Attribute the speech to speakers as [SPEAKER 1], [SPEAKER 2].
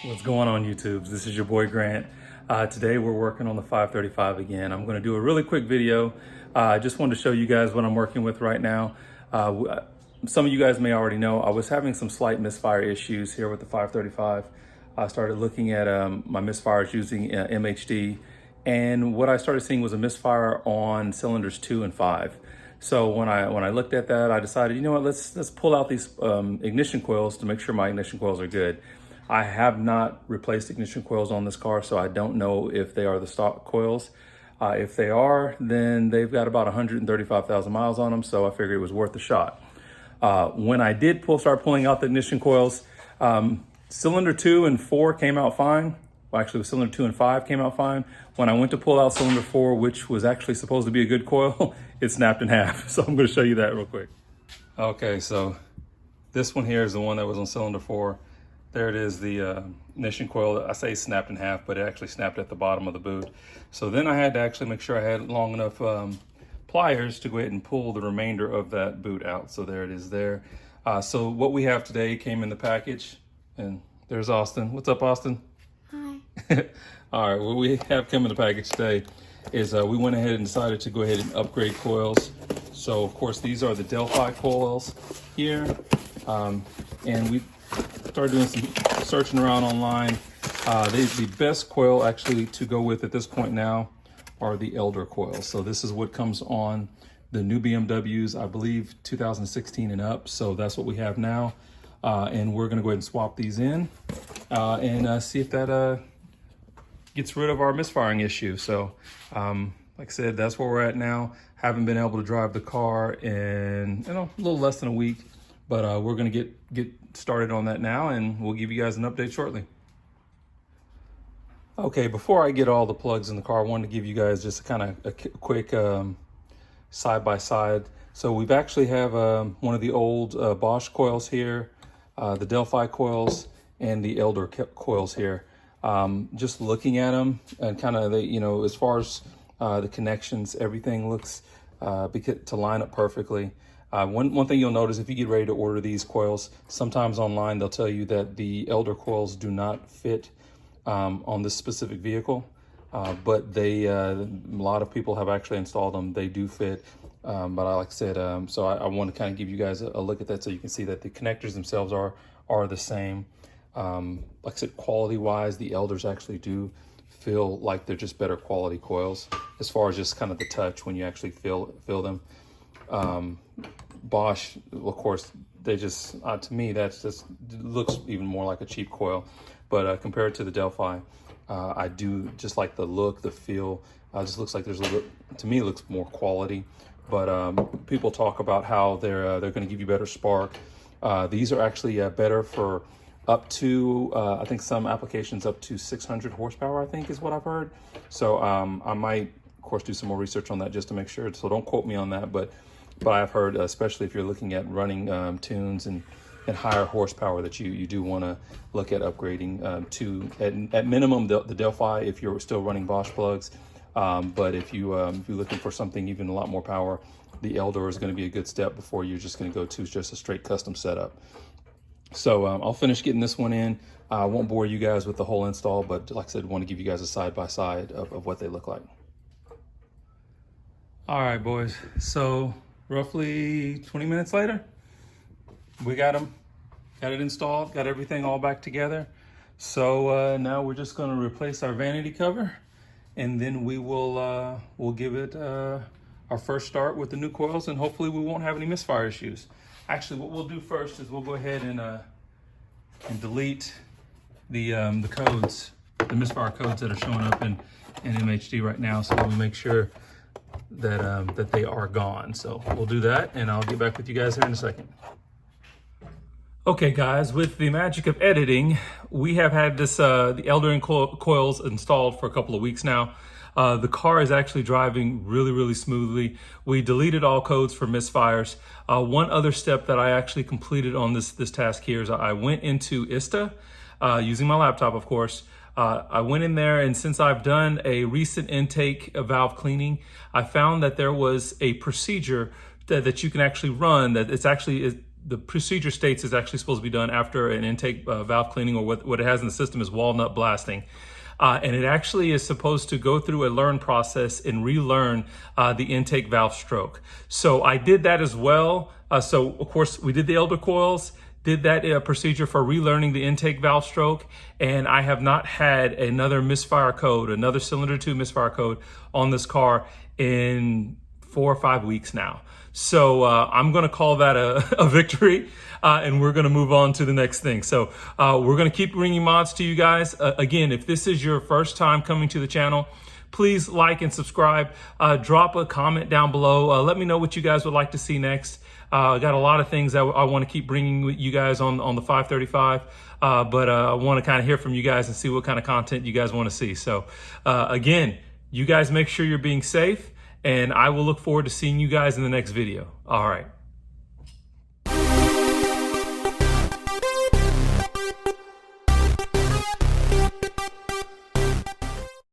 [SPEAKER 1] What's going on, YouTube? This is your boy Grant. Today we're working on the 535 again. I'm going to do a really quick video. I just wanted to show you guys what I'm working with right now. Some of you guys may already know I was having some slight misfire issues here with the 535. I started looking at my misfires using MHD, and what I started seeing was a misfire on cylinders 2 and 5. So when I looked at that, I decided, you know what, let's pull out these ignition coils to make sure my ignition coils are good. I have not replaced ignition coils on this car, so I don't know if they are the stock coils. If they are, then they've got about 135,000 miles on them, so I figured it was worth a shot. When I did start pulling out the ignition coils, cylinder 2 and 4 came out fine. Well, actually, cylinder 2 and 5 came out fine. When I went to pull out cylinder 4, which was actually supposed to be a good coil, it snapped in half. So I'm going to show you that real quick. Okay, so this one here is the one that was on cylinder 4. There it is, the ignition coil. I say snapped in half, but it actually snapped at the bottom of the boot. So then I had to actually make sure I had long enough pliers to go ahead and pull the remainder of that boot out. So there it is there. So what we have today came in the package, and there's Austin. What's up, Austin?
[SPEAKER 2] Hi.
[SPEAKER 1] All right, what we have come in the package today is we went ahead and decided to go ahead and upgrade coils. So of course, these are the Delphi coils here. And we started doing some searching around online. The best coil actually to go with at this point now are the Eldor Coils. So this is what comes on the new BMWs, I believe 2016 and up. So that's what we have now. And we're gonna go ahead and swap these in and see if that gets rid of our misfiring issue. So like I said, that's where we're at now. Haven't been able to drive the car in a little less than a week, but we're gonna get started on that now, and we'll give you guys an update shortly. Okay, before I get all the plugs in the car, I wanted to give you guys just kind of a quick side-by-side. So we've actually have one of the old Bosch coils here, the Delphi coils, and the Eldor coils here. Just looking at them and kind of, as far as the connections, everything looks to line up perfectly. One thing you'll notice if you get ready to order these coils, sometimes online they'll tell you that the Eldor coils do not fit on this specific vehicle, but a lot of people have actually installed them. They do fit, but like I said, so I want to kind of give you guys a look at that so you can see that the connectors themselves are the same. Like I said, quality-wise, the Eldors actually do feel like they're just better quality coils as far as just kind of the touch when you actually feel them. Bosch, of course, they just, to me, that's just looks even more like a cheap coil. But compared to the Delphi, I do just like the look, the feel. Just looks like there's a little bit, to me, it looks more quality. But people talk about how they're going to give you better spark. These are actually better for up to, I think some applications up to 600 horsepower, I think is what I've heard. So I might, of course, do some more research on that just to make sure. So don't quote me on that, but I've heard, especially if you're looking at running tunes and higher horsepower, that you do want to look at upgrading to at minimum the Delphi if you're still running Bosch plugs. But if you're looking for something even a lot more power, the Eldor is going to be a good step before you're just going to go to just a straight custom setup. So I'll finish getting this one in. I won't bore you guys with the whole install, but like I said, I want to give you guys a side-by-side of what they look like. All right, boys. So roughly 20 minutes later, we got it installed, got everything all back together. So now we're just going to replace our vanity cover, and then we will we'll give it our first start with the new coils, and hopefully we won't have any misfire issues. Actually, what we'll do first is we'll go ahead and delete the codes, the misfire codes that are showing up in MHD right now, so we make sure that they are gone. So we'll do that, and I'll get back with you guys here in a second. Okay, guys, with the magic of editing, we have had this the Eldor Coils installed for a couple of weeks now. The car is actually driving really smoothly. We deleted all codes for misfires. One other step that I actually completed on this task here is I went into ISTA using my laptop, of course. I went in there, and since I've done a recent intake valve cleaning, I found that there was a procedure that you can actually run, that it's actually the procedure states is actually supposed to be done after an intake valve cleaning, or what it has in the system is walnut blasting. And it actually is supposed to go through a learn process and relearn the intake valve stroke. So I did that as well. So of course we did the Eldor Coils, did that procedure for relearning the intake valve stroke, and I have not had another misfire code, another cylinder 2 misfire code on this car in 4 or 5 weeks now. So I'm going to call that a victory, and we're going to move on to the next thing. So we're going to keep bringing mods to you guys. Again, if this is your first time coming to the channel, please like and subscribe. Drop a comment down below. Let me know what you guys would like to see next. I got a lot of things that I want to keep bringing with you guys on the 535, but I want to kind of hear from you guys and see what kind of content you guys want to see. So again, you guys make sure you're being safe, and I will look forward to seeing you guys in the next video. All right.